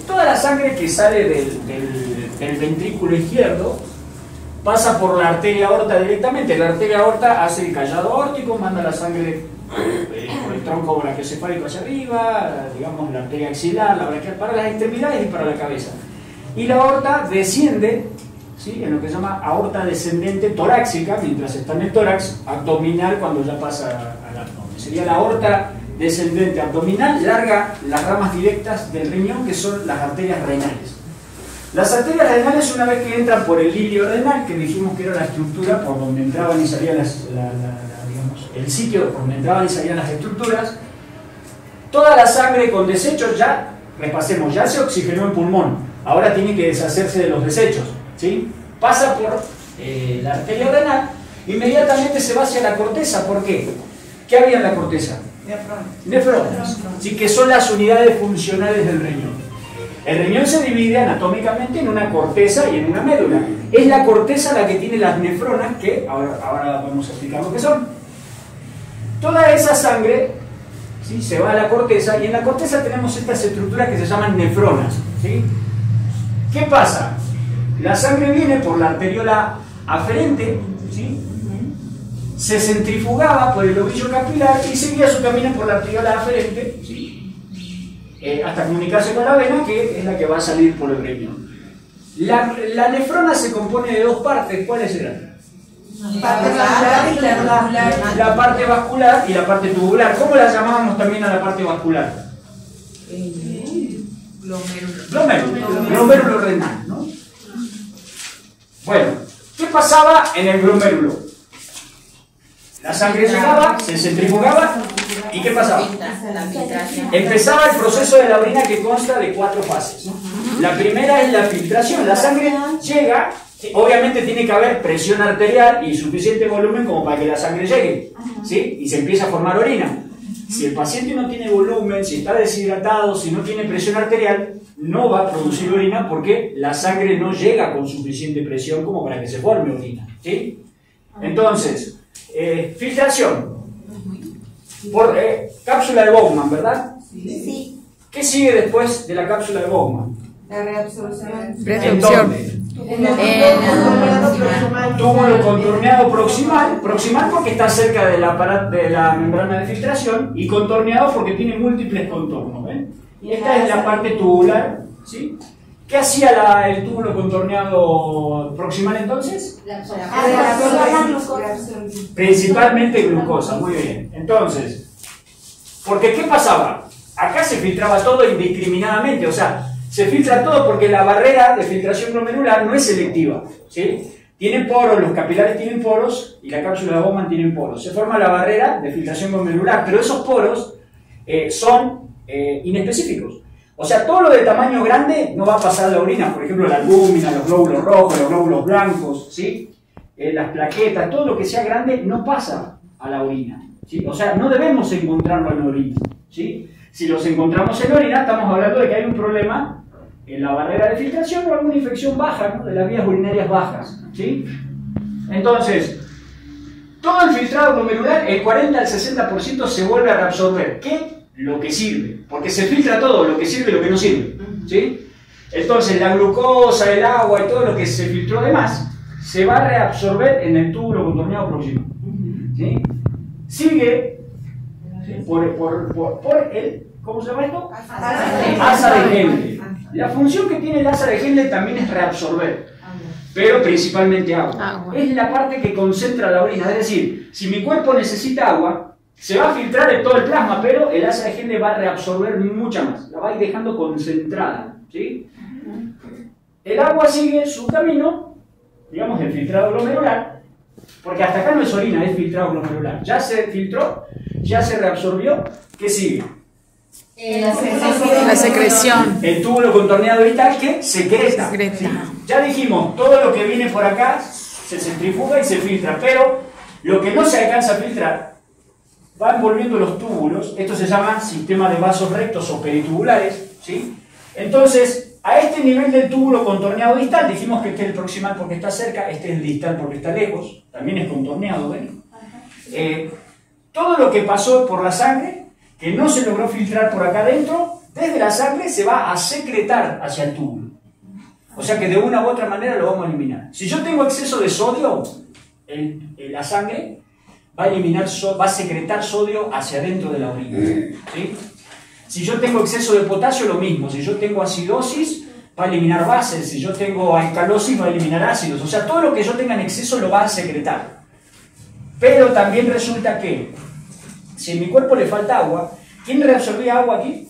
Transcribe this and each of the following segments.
toda la sangre que sale del ventrículo izquierdo pasa por la arteria aorta directamente. La arteria aorta hace el callado aórtico, manda la sangre por el tronco brachiocefálico hacia arriba, digamos la arteria axilar, la braquial, para las extremidades y para la cabeza. Y la aorta desciende, ¿sí?, en lo que se llama aorta descendente torácica, mientras está en el tórax, abdominal cuando ya pasa al abdomen. Sería la aorta descendente abdominal, larga las ramas directas del riñón, que son las arterias renales. Las arterias renales, una vez que entran por el ilio renal, que dijimos que era la estructura por donde entraban y salían digamos, el sitio por donde entraban y salían las estructuras, toda la sangre con desechos, ya, repasemos, ya se oxigenó el pulmón, ahora tiene que deshacerse de los desechos, ¿sí? Pasa por la arteria renal, inmediatamente se va hacia la corteza. ¿Por qué? ¿Qué había en la corteza? Nefronas, ¿sí?, que son las unidades funcionales del riñón. El riñón se divide anatómicamente en una corteza y en una médula. Es la corteza la que tiene las nefronas, que ahora vamos a explicar lo que son. Toda esa sangre, ¿sí?, se va a la corteza, y en la corteza tenemos estas estructuras que se llaman nefronas, ¿sí? ¿Qué pasa? La sangre viene por la arteriola aferente, ¿sí?, se centrifugaba por el ovillo capilar y seguía su camino por la arteriola aferente, ¿sí?, hasta comunicarse con la vena, que es la que va a salir por el riñón. La nefrona se compone de dos partes. ¿Cuáles serán? La parte vascular y la parte tubular. ¿Cómo la llamábamos también a la parte vascular? Glomérulo renal, ¿no? Bueno, ¿qué pasaba en el glomérulo? La sangre llegaba, se centrifugaba, ¿y qué pasaba? Empezaba el proceso de la orina, que consta de 4 fases, ¿no? La primera es la filtración. La sangre llega, obviamente tiene que haber presión arterial y suficiente volumen como para que la sangre llegue, ¿sí?, y se empieza a formar orina. Si el paciente no tiene volumen, si está deshidratado, si no tiene presión arterial, no va a producir orina, porque la sangre no llega con suficiente presión como para que se forme orina, ¿sí? Entonces, filtración por cápsula de Bowman, ¿verdad? Sí. ¿Qué sigue después de la cápsula de Bowman? La reabsorción. ¿En dónde? Túbulo contorneado proximal, porque está cerca de la membrana de filtración, y contorneado porque tiene múltiples contornos, ¿ven? Esta es la parte tubular, ¿sí? ¿Qué hacía el túbulo contorneado proximal entonces? Principalmente glucosa, muy bien. Entonces, porque ¿qué pasaba? Acá se filtraba todo indiscriminadamente, o sea, se filtra todo porque la barrera de filtración glomerular no es selectiva, ¿sí? Tiene poros, los capilares tienen poros y la cápsula de Bowman tiene poros. Se forma la barrera de filtración glomerular, pero esos poros son inespecíficos. O sea, todo lo de tamaño grande no va a pasar a la orina. Por ejemplo, la albúmina, los glóbulos rojos, los glóbulos blancos, ¿sí? Las plaquetas, todo lo que sea grande no pasa a la orina, ¿sí? O sea, no debemos encontrarlo en la orina, ¿sí? Si los encontramos en la orina, estamos hablando de que hay un problema en la barrera de filtración o alguna infección baja, ¿no?, de las vías urinarias bajas, ¿sí? Entonces, todo el filtrado glomerular, el 40 al 60% se vuelve a reabsorber. ¿Qué? Lo que sirve, porque se filtra todo, lo que sirve y lo que no sirve, ¿sí? Entonces la glucosa, el agua y todo lo que se filtró de más se va a reabsorber en el túbulo contorneado proximal, ¿sí? Sigue, ¿sí?, por el, ¿cómo se llama esto? Asa de Henle. La función que tiene el asa de Henle también es reabsorber, pero principalmente agua. Es la parte que concentra la orina, es decir, si mi cuerpo necesita agua, se va a filtrar en todo el plasma, pero el asa de Henle va a reabsorber mucha más, la va a ir dejando concentrada, ¿sí? El agua sigue su camino, digamos, el filtrado glomerular, porque hasta acá no es orina, es filtrado glomerular. Ya se filtró, ya se reabsorbió, ¿qué sigue? La secreción. El túbulo contorneado vital que secreta. ¿Sí? Ya dijimos, todo lo que viene por acá se centrifuga y se filtra, pero lo que no se alcanza a filtrar va envolviendo los túbulos. Esto se llama sistema de vasos rectos o peritubulares, ¿sí? Entonces, a este nivel del túbulo contorneado distal, dijimos que este es el proximal porque está cerca, este es el distal porque está lejos, también es contorneado, ¿ven? Todo lo que pasó por la sangre, que no se logró filtrar por acá adentro, desde la sangre se va a secretar hacia el túbulo. O sea que de una u otra manera lo vamos a eliminar. Si yo tengo exceso de sodio, la sangre va a secretar sodio hacia adentro de la orina. ¿Sí? Si yo tengo exceso de potasio, lo mismo. Si yo tengo acidosis, va a eliminar bases. Si yo tengo alcalosis, va a eliminar ácidos. O sea, todo lo que yo tenga en exceso lo va a secretar. Pero también resulta que, si en mi cuerpo le falta agua, ¿quién reabsorbía agua aquí?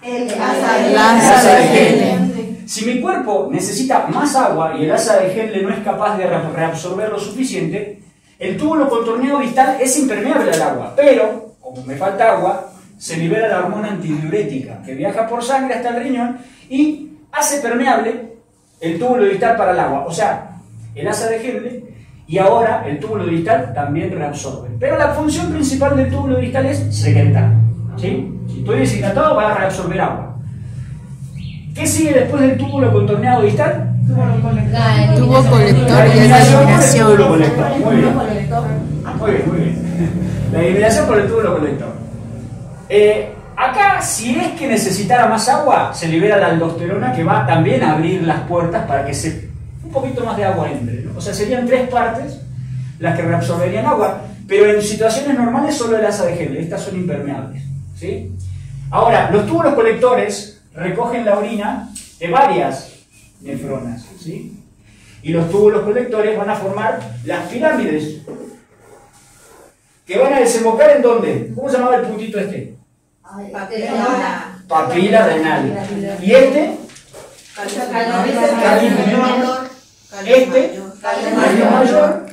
El asa de Henle. Si mi cuerpo necesita más agua y el asa de Henle no es capaz de reabsorber lo suficiente, el túbulo contorneado distal es impermeable al agua, pero, como me falta agua, se libera la hormona antidiurética, que viaja por sangre hasta el riñón y hace permeable el túbulo distal para el agua. O sea, el asa de Henle, y ahora el túbulo distal también reabsorbe. Pero la función principal del túbulo distal es secretar. ¿Sí? Si estoy deshidratado, va a reabsorber agua. ¿Qué sigue después del túbulo contorneado distal? Tubo colector La y es la eliminación por el túbulo eliminación. colector. Muy bien. Muy bien, muy bien. La eliminación por el túbulo colector. Acá, si es que necesitara más agua, se libera la aldosterona, que va también a abrir las puertas para que un poquito más de agua entre, ¿no? O sea, serían 3 partes las que reabsorberían agua, pero en situaciones normales solo el asa de Henle. Estas son impermeables. ¿Sí? Ahora, los túbulos colectores recogen la orina de varias nefronas, ¿sí? Y los túbulos colectores van a formar las pirámides, que van a desembocar ¿en dónde? ¿Cómo se llamaba el puntito este? Papila renal. ¿Y este? Cáliz menor. Este, cáliz mayor.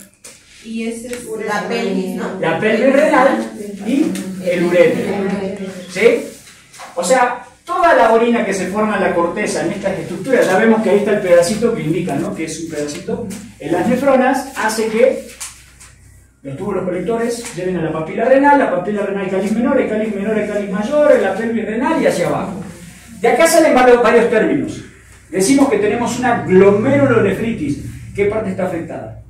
Y ese es la pelvis, ¿no? La pelvis renal y el uréter. ¿Sí? O sea, toda la orina que se forma en la corteza, en estas estructuras, ya vemos que ahí está el pedacito que indica, ¿no? Que es un pedacito en las nefronas, hace que los túbulos colectores lleven a la papila renal cáliz menor, el cáliz mayor, la pelvis renal y hacia abajo. De acá salen varios términos. Decimos que tenemos una glomerulonefritis. ¿Qué parte está afectada?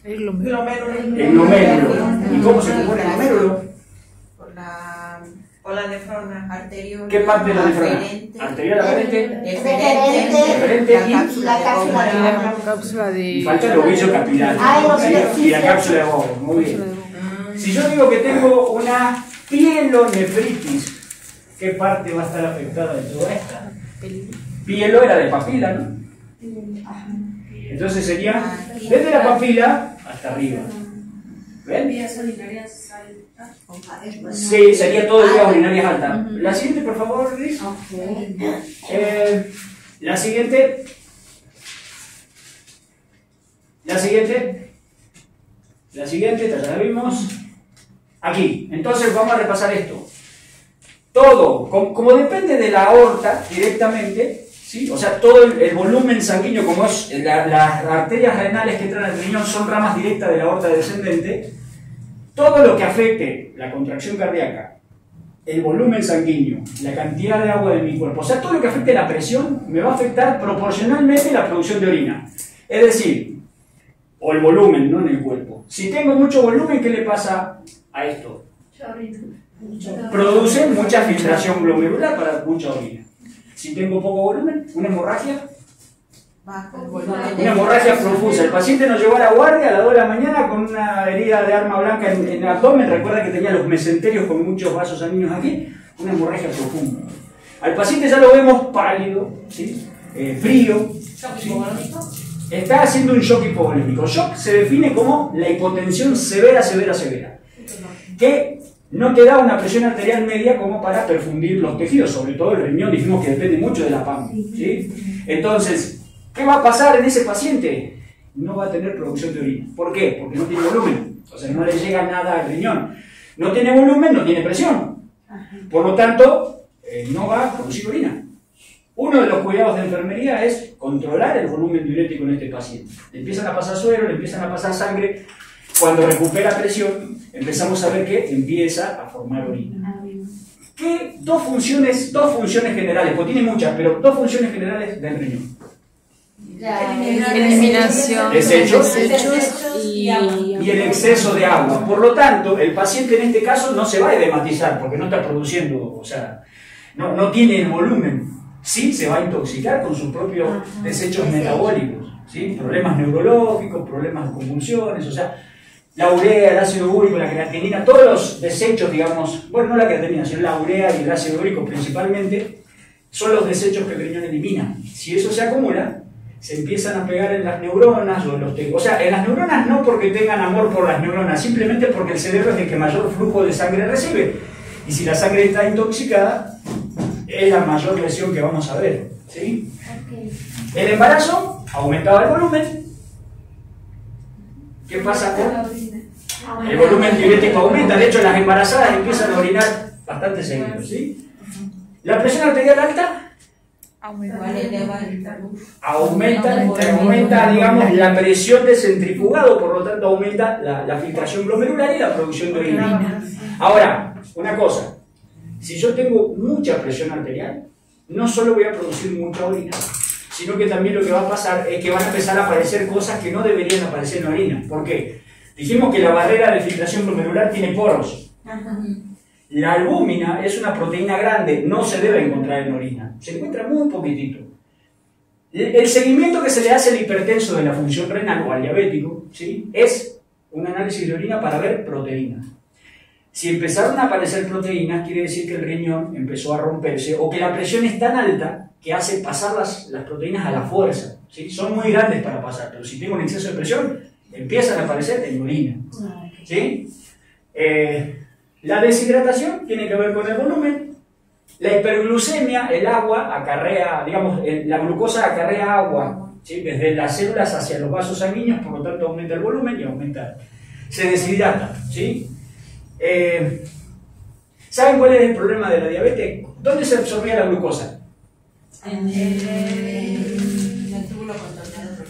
El glomérulo. El glomérulo. ¿Y cómo se compone el glomérulo? Por la nefrona arterial. ¿Qué parte de la nefrona? Arterial, aferente, Deferente y la cápsula de La cápsula de... y falta el ovillo capilar. Y la cápsula de Bohr. Muy bien. Si yo digo que tengo una pielonefritis, ¿qué parte va a estar afectada de toda esta? Pielo era de papila, ¿no? Entonces sería desde la papila hasta arriba. ¿Ven? Vías urinarias altas. Sí, sería todo vías urinarias altas. La siguiente, por favor, Liz. La siguiente. Esta ya la vimos. Aquí. Entonces vamos a repasar esto. Todo, como depende de la aorta directamente, ¿sí? O sea, todo el volumen sanguíneo, como es las arterias renales que traen al riñón son ramas directas de la aorta descendente, todo lo que afecte la contracción cardíaca, el volumen sanguíneo, la cantidad de agua de mi cuerpo, o sea, todo lo que afecte la presión, me va a afectar proporcionalmente la producción de orina. Es decir, o el volumen, ¿no? En el cuerpo. Si tengo mucho volumen, ¿qué le pasa a esto? Produce mucha filtración glomerular para mucha orina. Si tengo poco volumen, una hemorragia profusa. El paciente nos llevó a la guardia a las 2 de la mañana con una herida de arma blanca en el abdomen. Recuerda que tenía los mesenterios con muchos vasos sanguíneos aquí. Una hemorragia profunda. Al paciente ya lo vemos pálido, ¿sí? Frío. ¿Sí? Está haciendo un shock hipovolémico. Shock se define como la hipotensión severa. Que no te da una presión arterial media como para perfundir los tejidos, sobre todo el riñón, dijimos que depende mucho de la PAM, ¿sí? Entonces, ¿qué va a pasar en ese paciente? No va a tener producción de orina. ¿Por qué? Porque no tiene volumen, o sea, no le llega nada al riñón. No tiene volumen, no tiene presión. Por lo tanto, no va a producir orina. Uno de los cuidados de enfermería es controlar el volumen diurético en este paciente. Le empiezan a pasar suero, le empiezan a pasar sangre. Cuando recupera presión, empezamos a ver que empieza a formar orina. ¿Qué? Dos funciones generales, pues tiene muchas, pero dos funciones generales del riñón. Eliminación, desechos y el exceso de agua. Por lo tanto, el paciente en este caso no se va a edematizar porque no está produciendo, o sea, no tiene el volumen. Sí se va a intoxicar con sus propios desechos metabólicos, ¿sí? Problemas neurológicos, problemas de convulsiones, o sea, la urea, el ácido úrico, la creatinina, todos los desechos, digamos, bueno, no la creatinina, sino la urea y el ácido úrico principalmente, son los desechos que el riñón elimina. Si eso se acumula, se empiezan a pegar en las neuronas o en los tejidos. O sea, en las neuronas no porque tengan amor por las neuronas, simplemente porque el cerebro es el que mayor flujo de sangre recibe. Y si la sangre está intoxicada, es la mayor lesión que vamos a ver, ¿sí? El embarazo aumentaba el volumen. ¿Qué pasa con el volumen diurético? Aumenta. De hecho, las embarazadas empiezan a orinar bastante seguido, ¿sí? La presión arterial alta aumenta, digamos, la presión de centrifugado, por lo tanto aumenta la filtración glomerular y la producción de orina. Ahora, una cosa, si yo tengo mucha presión arterial, no solo voy a producir mucha orina, sino que también lo que va a pasar es que van a empezar a aparecer cosas que no deberían aparecer en la orina. ¿Por qué? Dijimos que la barrera de filtración glomerular tiene poros. La albúmina es una proteína grande, no se debe encontrar en orina, se encuentra muy poquitito. El seguimiento que se le hace al hipertenso de la función renal o al diabético, ¿sí?, es un análisis de orina para ver proteínas. Si empezaron a aparecer proteínas, quiere decir que el riñón empezó a romperse o que la presión es tan alta que hace pasar las proteínas a la fuerza, ¿sí? Son muy grandes para pasar, pero si tengo un exceso de presión, empiezan a aparecer en orina, ¿sí? La deshidratación tiene que ver con el volumen. La hiperglucemia, el agua acarrea, digamos, la glucosa acarrea agua, ¿sí?, desde las células hacia los vasos sanguíneos, por lo tanto aumenta el volumen y aumenta, se deshidrata, ¿sí? ¿Saben cuál es el problema de la diabetes? ¿Dónde se absorbía la glucosa? En el túbulo contorneado.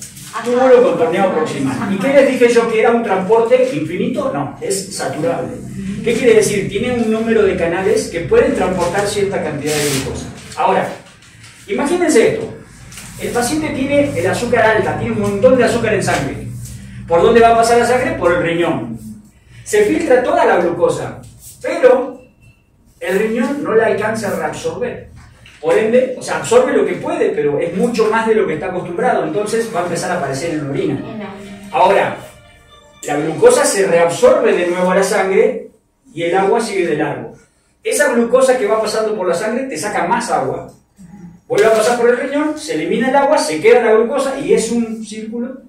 Túbulo contorneado proximal. ¿Y qué les dije yo? ¿Que era un transporte infinito? No, es saturable. ¿Qué quiere decir? Tiene un número de canales que pueden transportar cierta cantidad de glucosa. Ahora, imagínense esto. El paciente tiene el azúcar alta, tiene un montón de azúcar en sangre. ¿Por dónde va a pasar la sangre? Por el riñón. Se filtra toda la glucosa, pero el riñón no la alcanza a reabsorber. Por ende, o sea, absorbe lo que puede, pero es mucho más de lo que está acostumbrado, entonces va a empezar a aparecer en la orina. Ahora, la glucosa se reabsorbe de nuevo a la sangre y el agua sigue de largo. Esa glucosa que va pasando por la sangre te saca más agua. Vuelve a pasar por el riñón, se elimina el agua, se queda la glucosa y es un círculo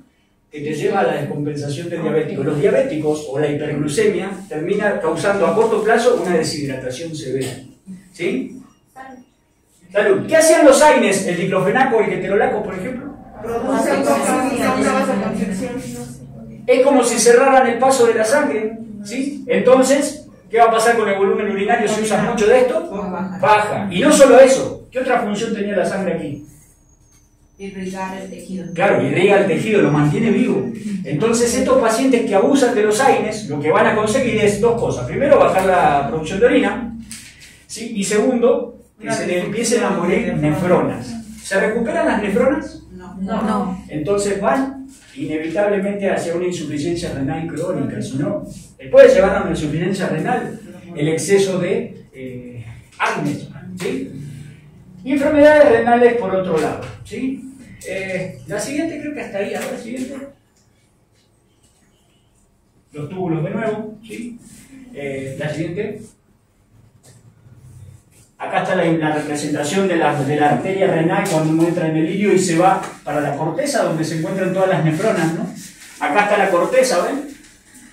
que te lleva a la descompensación del diabético. Los diabéticos o la hiperglucemia termina causando a corto plazo una deshidratación severa. ¿Sí? Salud. ¿Qué hacían los AINES, el diclofenaco y el ketorolaco, por ejemplo? Es como si cerraran el paso de la sangre, ¿sí? Entonces, ¿qué va a pasar con el volumen urinario si usas mucho de esto? Baja. Y no solo eso, ¿qué otra función tenía la sangre aquí? Irrigar el tejido. Claro, irriga el tejido, lo mantiene vivo. Entonces, estos pacientes que abusan de los AINES, lo que van a conseguir es dos cosas. Primero, bajar la producción de orina, ¿sí? Y segundo, que se le empiecen a morir nefronas. ¿Se recuperan las nefronas? No. Entonces van inevitablemente hacia una insuficiencia renal crónica. Si no, puede llevar a una insuficiencia renal el exceso de AINES, ¿sí? Y enfermedades renales por otro lado, ¿sí? La siguiente creo que hasta ahí, ahora siguiente. Los túbulos de nuevo, ¿sí? La siguiente. Acá está la representación de la arteria renal cuando uno entra en el ilio y se va para la corteza donde se encuentran todas las nefronas, ¿no? Acá está la corteza, ¿ven?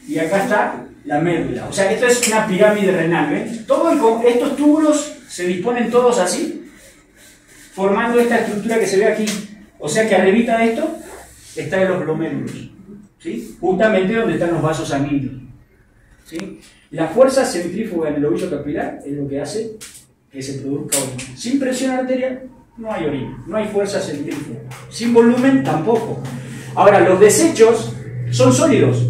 Y acá está la médula. O sea, esto es una pirámide renal, ¿ven? Estos túbulos se disponen todos así, formando esta estructura que se ve aquí. O sea que arribita de esto están los glomérulos, ¿sí? Justamente donde están los vasos sanguíneos, ¿sí? La fuerza centrífuga en el ovillo capilar es lo que hace que se produzca orina. Sin presión arterial no hay orina, no hay fuerza centrífuga. Sin volumen tampoco. Ahora, los desechos son sólidos.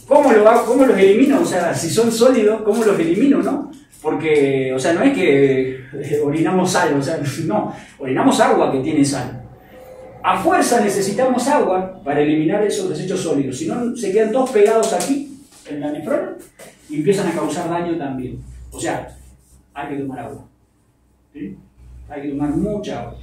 ¿Cómo los elimino? O sea, si son sólidos, ¿cómo los elimino, no? Porque, o sea, no es que orinamos sal, o sea, no, orinamos agua que tiene sal. A fuerza necesitamos agua para eliminar esos desechos sólidos, si no se quedan todos pegados aquí, en la nefrona, y empiezan a causar daño también. O sea, hay que tomar agua. ¿sí? Hay que tomar mucha agua.